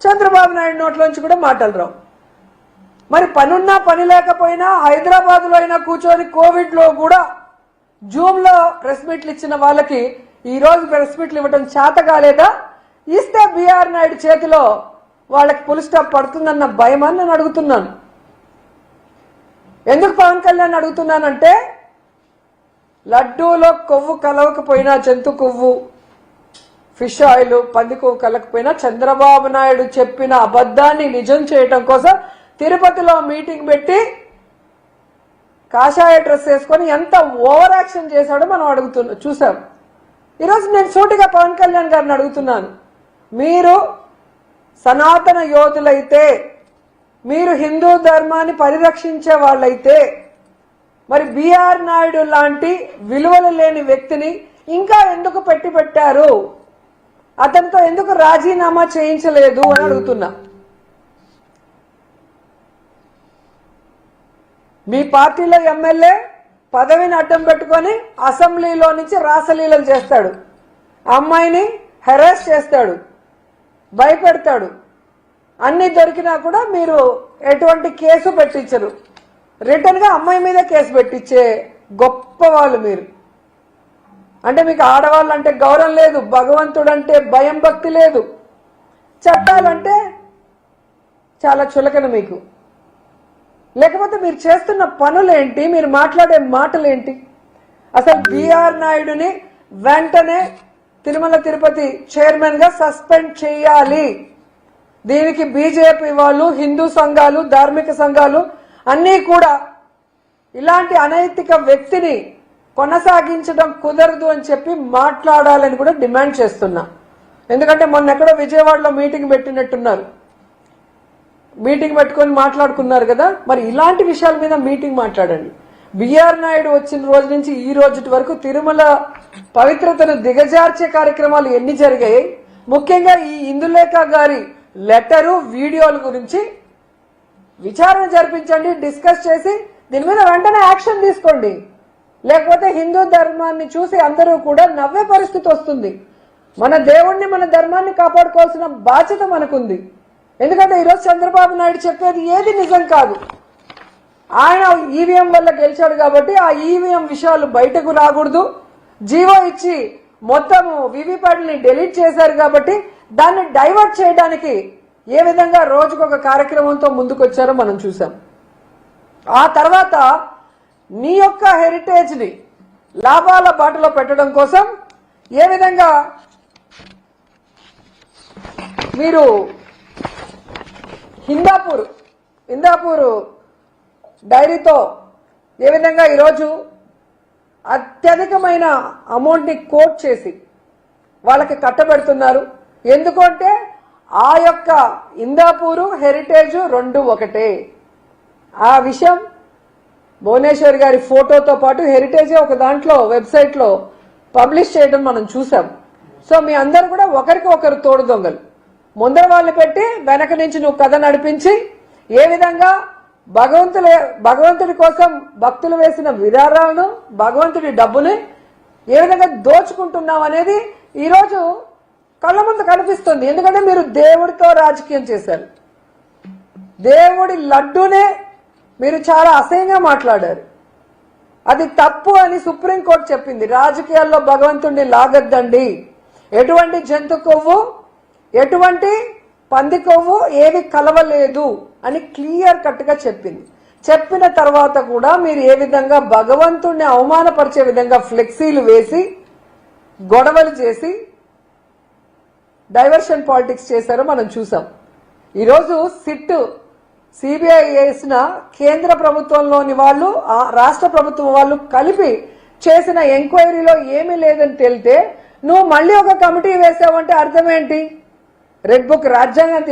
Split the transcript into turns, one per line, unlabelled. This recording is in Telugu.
చంద్రబాబు నాయుడు నోట్లోంచి కూడా మాటలు రావు. మరి పనున్నా పని లేకపోయినా హైదరాబాద్లో అయినా కూర్చొని కోవిడ్లో కూడా జూమ్లో ప్రెస్ మీట్లు ఇచ్చిన వాళ్ళకి ఈరోజు ప్రెస్ మీట్లు ఇవ్వడం చేత కాలేదా? ఇస్తే బీఆర్ నాయుడు చేతిలో వాళ్ళకి పుల్ స్టాప్ పడుతుందన్న భయమని నేను అడుగుతున్నాను. ఎందుకు పవన్ కళ్యాణ్ అడుగుతున్నానంటే, లడ్డూలో కొవ్వు కలవకపోయినా, జంతు కొవ్వు, ఫిష్ ఆయిల్, పంది కొవ్వు కలకపోయినా చంద్రబాబు నాయుడు చెప్పిన అబద్ధాన్ని నిజం చేయటం కోసం తిరుపతిలో మీటింగ్ పెట్టి కాషాయ డ్రెస్ వేసుకొని ఎంత ఓవర్ యాక్షన్ చేశాడో మనం చూసాం. ఈరోజు నేను సూటిగా పవన్ కళ్యాణ్ గారిని అడుగుతున్నాను, మీరు సనాతన యోధులైతే, మీరు హిందూ ధర్మాన్ని పరిరక్షించే వాళ్ళైతే, మరి బీఆర్ నాయుడు లాంటి విలువలు లేని వ్యక్తిని ఇంకా ఎందుకు పెట్టారు? అతనితో ఎందుకు రాజీనామా చేయించలేదు అని అడుగుతున్నా. మీ పార్టీలో ఎమ్మెల్యే పదవిని అడ్డం పెట్టుకొని అసెంబ్లీలో నుంచి రాసలీలలు చేస్తాడు, అమ్మాయిని హెరాస్ చేస్తాడు, భయపెడతాడు. అన్ని దొరికినా కూడా మీరు ఎటువంటి కేసు పెట్టించరు. రిటర్న్ గా అమ్మాయి మీద కేసు పెట్టించే గొప్ప వాళ్ళు మీరు. అంటే మీకు ఆడవాళ్ళు అంటే గౌరవం లేదు, భగవంతుడు అంటే భయం భక్తి లేదు, చట్టాలంటే చాలా చులకన మీకు. లేకపోతే మీరు చేస్తున్న పనులేంటి, మీరు మాట్లాడే మాటలేంటి? అసలు బీఆర్ నాయుడుని వెంటనే తిరుమల తిరుపతి చైర్మన్ గా సస్పెండ్ చేయాలి. దీనికి బీజేపీ వాళ్ళు, హిందూ సంఘాలు, ధార్మిక సంఘాలు అన్నీ కూడా ఇలాంటి అనైతిక వ్యక్తిని కొనసాగించడం కుదరదు అని చెప్పి మాట్లాడాలని కూడా డిమాండ్ చేస్తున్నా. ఎందుకంటే మొన్న ఎక్కడో విజయవాడలో మీటింగ్ పెట్టినట్టున్నారు, మీటింగ్ పెట్టుకొని మాట్లాడుకున్నారు కదా. మరి ఇలాంటి విషయాల మీద మీటింగ్ మాట్లాడండి. బీఆర్ నాయుడు వచ్చిన రోజు నుంచి ఈ రోజు వరకు తిరుమల పవిత్రతను దిగజార్చే కార్యక్రమాలు ఎన్ని జరిగాయి? ముఖ్యంగా ఈ ఇందులేఖ గారి లెటరు, వీడియోల గురించి విచారణ జరిపించండి, డిస్కస్ చేసి దీని మీద వెంటనే యాక్షన్ తీసుకోండి. లేకపోతే హిందూ ధర్మాన్ని చూసి అందరూ కూడా నవ్వే పరిస్థితి వస్తుంది. మన దేవుణ్ణి, మన ధర్మాన్ని కాపాడుకోవాల్సిన బాధ్యత మనకుంది. ఎందుకంటే ఈరోజు చంద్రబాబు నాయుడు చెప్పేది ఏది నిజం కాదు. ఆయన ఈవీఎం వల్ల గెలిచాడు కాబట్టి ఆ ఈవీఎం విషయాలు బయటకు రాకూడదు. జీవో ఇచ్చి మొత్తం వివిప్యాట్ని డిలీట్ చేశారు కాబట్టి దాన్ని డైవర్ట్ చేయడానికి ఏ విధంగా రోజుకొక కార్యక్రమంతో ముందుకొచ్చారో మనం చూసాం. ఆ తర్వాత నీ యొక్క హెరిటేజ్ ని లాభాల బాటలో పెట్టడం కోసం ఏ విధంగా మీరు హిందాపూర్ డైరీతో ఏ విధంగా ఈరోజు అత్యధికమైన అమౌంట్ ని కోట్ చేసి వాళ్ళకి కట్టబెడుతున్నారు. ఎందుకంటే ఆ యొక్క ఇందాపూరు, హెరిటేజ్ రెండు ఒకటే. ఆ విషయం భువనేశ్వర్ గారి ఫోటోతో పాటు హెరిటేజ్ ఒక దాంట్లో వెబ్సైట్ లో పబ్లిష్ చేయడం మనం చూసాం. సో మీ అందరూ కూడా ఒకరికి ఒకరు తోడు దొంగలు. ముందర వాళ్ళు పెట్టి వెనక నుంచి నువ్వు కథ నడిపించి ఏ విధంగా భగవంతుడి కోసం భక్తులు వేసిన విరాళాలను, భగవంతుడి డబ్బుని ఏ విధంగా దోచుకుంటున్నాం అనేది ఈరోజు కళ్ళ ముందు కనిపిస్తుంది. ఎందుకంటే మీరు దేవుడితో రాజకీయం చేశారు. దేవుడి లడ్డూనే మీరు చాలా అసహ్యంగా మాట్లాడారు. అది తప్పు అని సుప్రీంకోర్టు చెప్పింది. రాజకీయాల్లో భగవంతుడిని లాగద్దండి, ఎటువంటి జంతు కొవ్వు, ఎటువంటి పంది కొవ్వు ఏవి కలవలేదు అని క్లియర్ కట్ గా చెప్పింది. చెప్పిన తర్వాత కూడా మీరు ఏ విధంగా భగవంతుడిని అవమానపరిచే విధంగా ఫ్లెక్సీలు వేసి గొడవలు చేసి డైవర్షన్ పాలిటిక్స్ చేశారో మనం చూసాం. ఈరోజు సిబిఐ వేసిన కేంద్ర ప్రభుత్వంలోని వాళ్ళు, రాష్ట్ర ప్రభుత్వం వాళ్ళు కలిపి చేసిన ఎంక్వైరీలో ఏమీ లేదని తేలితే నువ్వు మళ్ళీ ఒక కమిటీ వేసావంటే అర్థమేంటి? రెడ్ బుక్ రాజ్యాంగం